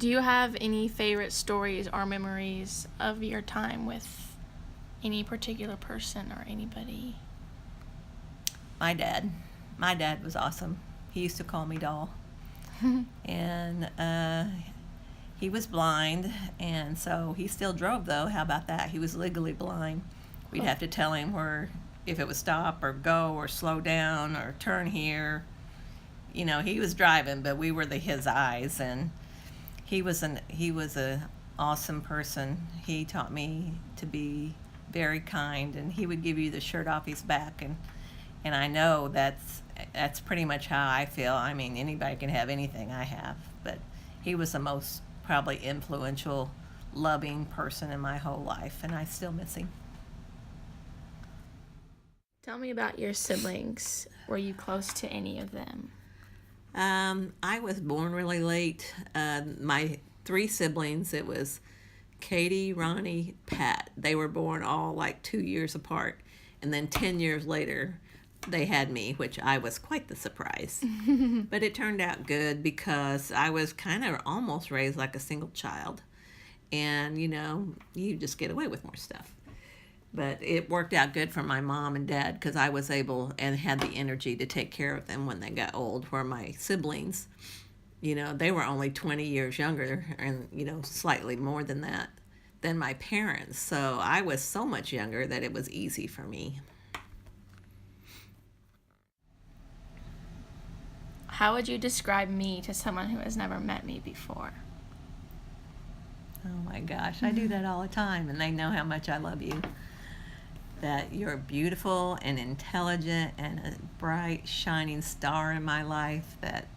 Do you have any favorite stories or memories of your time with any particular person or anybody? My dad. My dad was awesome. He used to call me doll. And he was blind, and so he still drove, though. How about that? He was legally blind. We'd have to tell him if it was stop or go or slow down or turn here. You know, he was driving, but we were his eyes, and he was a awesome person. He taught me to be very kind, and he would give you the shirt off his back, and I know that's pretty much how I feel. I mean, anybody can have anything I have, but he was the most probably influential, loving person in my whole life, and I still miss him. Tell me about your siblings. Were you close to any of them? I was born really late. My 3 siblings, it was Katie, Ronnie, Pat. They were born all like 2 years apart, and then 10 years later, they had me, which I was quite the surprise. But it turned out good because I was kind of almost raised like a single child. And, you know, you just get away with more stuff. But it worked out good for my mom and dad because I was able and had the energy to take care of them when they got old, where my siblings, you know, they were only 20 years younger and, you know, slightly more than that than my parents. So I was so much younger that it was easy for me. How would you describe me to someone who has never met me before? Oh my gosh, I do that all the time, and they know how much I love you. That you're beautiful and intelligent and a bright, shining star in my life, that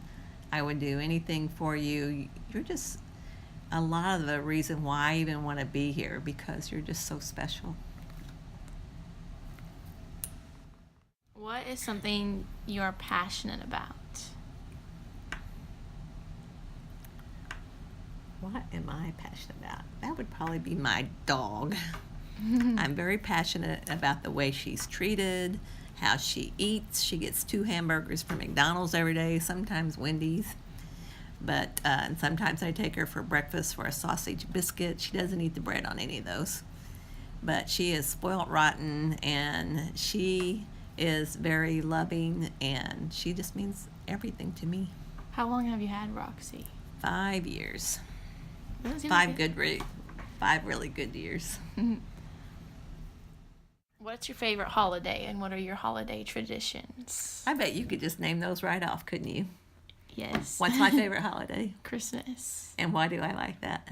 I would do anything for you. You're just a lot of the reason why I even want to be here, because you're just so special. What is something you are passionate about? What am I passionate about? That would probably be my dog. I'm very passionate about the way she's treated, how she eats. She gets 2 hamburgers from McDonald's every day, sometimes Wendy's. But and sometimes I take her for breakfast for a sausage biscuit. She doesn't eat the bread on any of those. But she is spoiled rotten, and she is very loving, and she just means everything to me. How long have you had Roxy? 5 years. 5 really good years. What's your favorite holiday, and what are your holiday traditions? I bet you could just name those right off, couldn't you? Yes. What's my favorite holiday? Christmas. And why do I like that?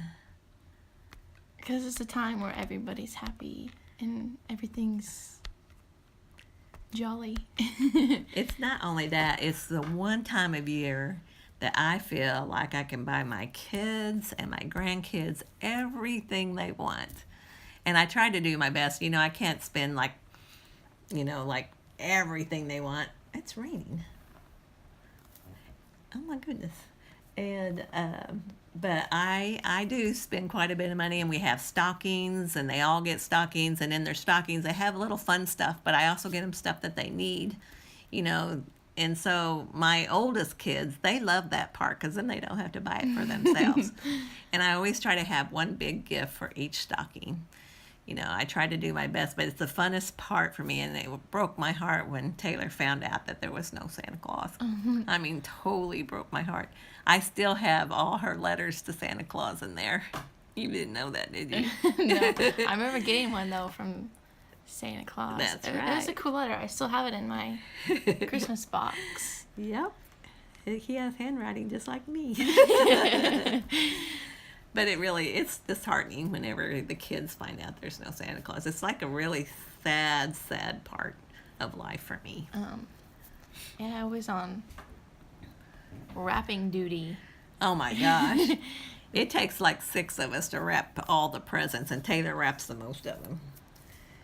Because it's a time where everybody's happy and everything's jolly. It's not only that, it's the one time of year that I feel like I can buy my kids and my grandkids everything they want. And I try to do my best. You know, I can't spend like everything they want. It's raining. Oh my goodness. And but I do spend quite a bit of money, and we have stockings, and they all get stockings, and in their stockings they have little fun stuff, but I also get them stuff that they need, you know. And so my oldest kids, they love that part because then they don't have to buy it for themselves. And I always try to have one big gift for each stocking. You know, I try to do my best, but it's the funnest part for me. And it broke my heart when Taylor found out that there was no Santa Claus. I mean, totally broke my heart. I still have all her letters to Santa Claus in there. You didn't know that, did you? No. I remember getting one, though, from Santa Claus. That's It right. was a cool letter. I still have it in my Christmas box. Yep. He has handwriting just like me. But it's disheartening whenever the kids find out there's no Santa Claus. It's like a really sad, sad part of life for me. Yeah, I was on wrapping duty. Oh my gosh. It takes like 6 of us to wrap all the presents, and Taylor wraps the most of them.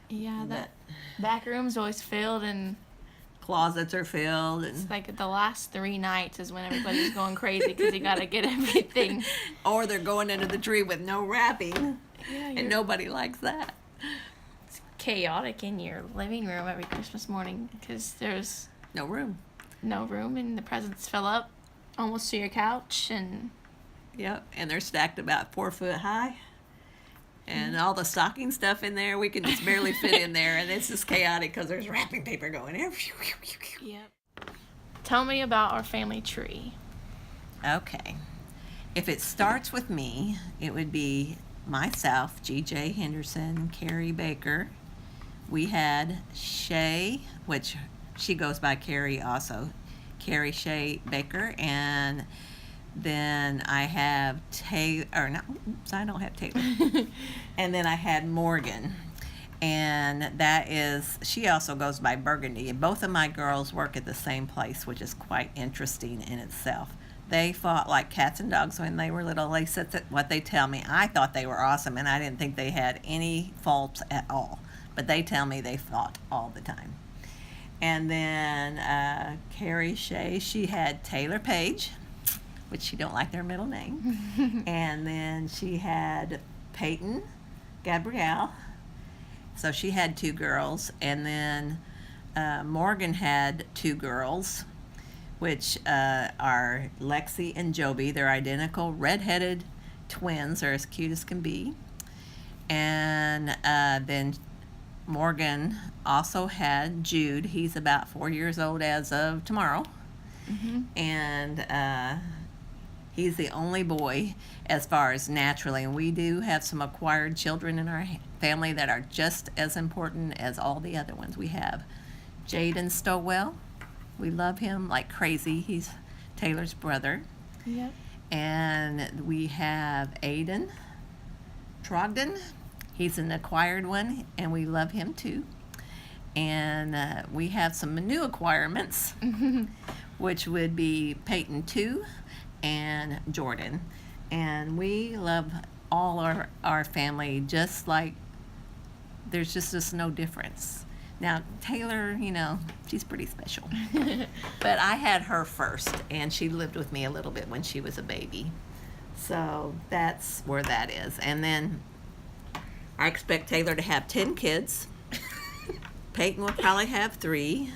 Yeah, that back room's always filled, and closets are filled, and it's like the last 3 nights is when everybody's going crazy because you gotta get everything. Or they're going under the tree with no wrapping, and nobody likes that. It's chaotic in your living room every Christmas morning because there's no room, and the presents fill up almost to your couch, and Yep, and they're stacked about 4 foot high. And all the stocking stuff in there, we can just barely fit in there, and it's just chaotic because there's wrapping paper going everywhere. Yep. Tell me about our family tree. Okay. If it starts with me, it would be myself, G.J. Henderson, Carrie Baker. We had Shay, which she goes by Carrie also, Carrie Shay Baker, and then I have Taylor, or no, oops, I don't have Taylor. And then I had Morgan, and that is, she also goes by Burgundy. And both of my girls work at the same place, which is quite interesting in itself. They fought like cats and dogs when they were little. They said what they tell me. I thought they were awesome, and I didn't think they had any faults at all. But they tell me they fought all the time. And then Carrie Shay, she had Taylor Page, which she don't like their middle name. And then she had Peyton Gabrielle. So she had 2 girls. And then Morgan had 2 girls, which are Lexi and Joby. They're identical redheaded twins. They're as cute as can be. And then Morgan also had Jude. He's about 4 years old as of tomorrow. Mm-hmm. And he's the only boy as far as naturally. And we do have some acquired children in our family that are just as important as all the other ones. We have Jaden Stowell. We love him like crazy. He's Taylor's brother. Yep. And we have Aiden Trogdon. He's an acquired one, and we love him too. And we have some new acquirements, which would be Peyton 2 and Jordan. And we love all our family just like there's just no difference. Now, Taylor, you know, she's pretty special. But I had her first, and she lived with me a little bit when she was a baby. So that's where that is. And then I expect Taylor to have 10 kids. Peyton will probably have 3.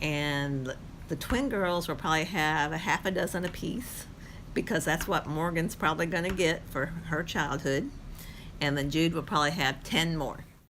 And the twin girls will probably have a half a dozen apiece, because that's what Morgan's probably going to get for her childhood. And then Jude will probably have 10 more.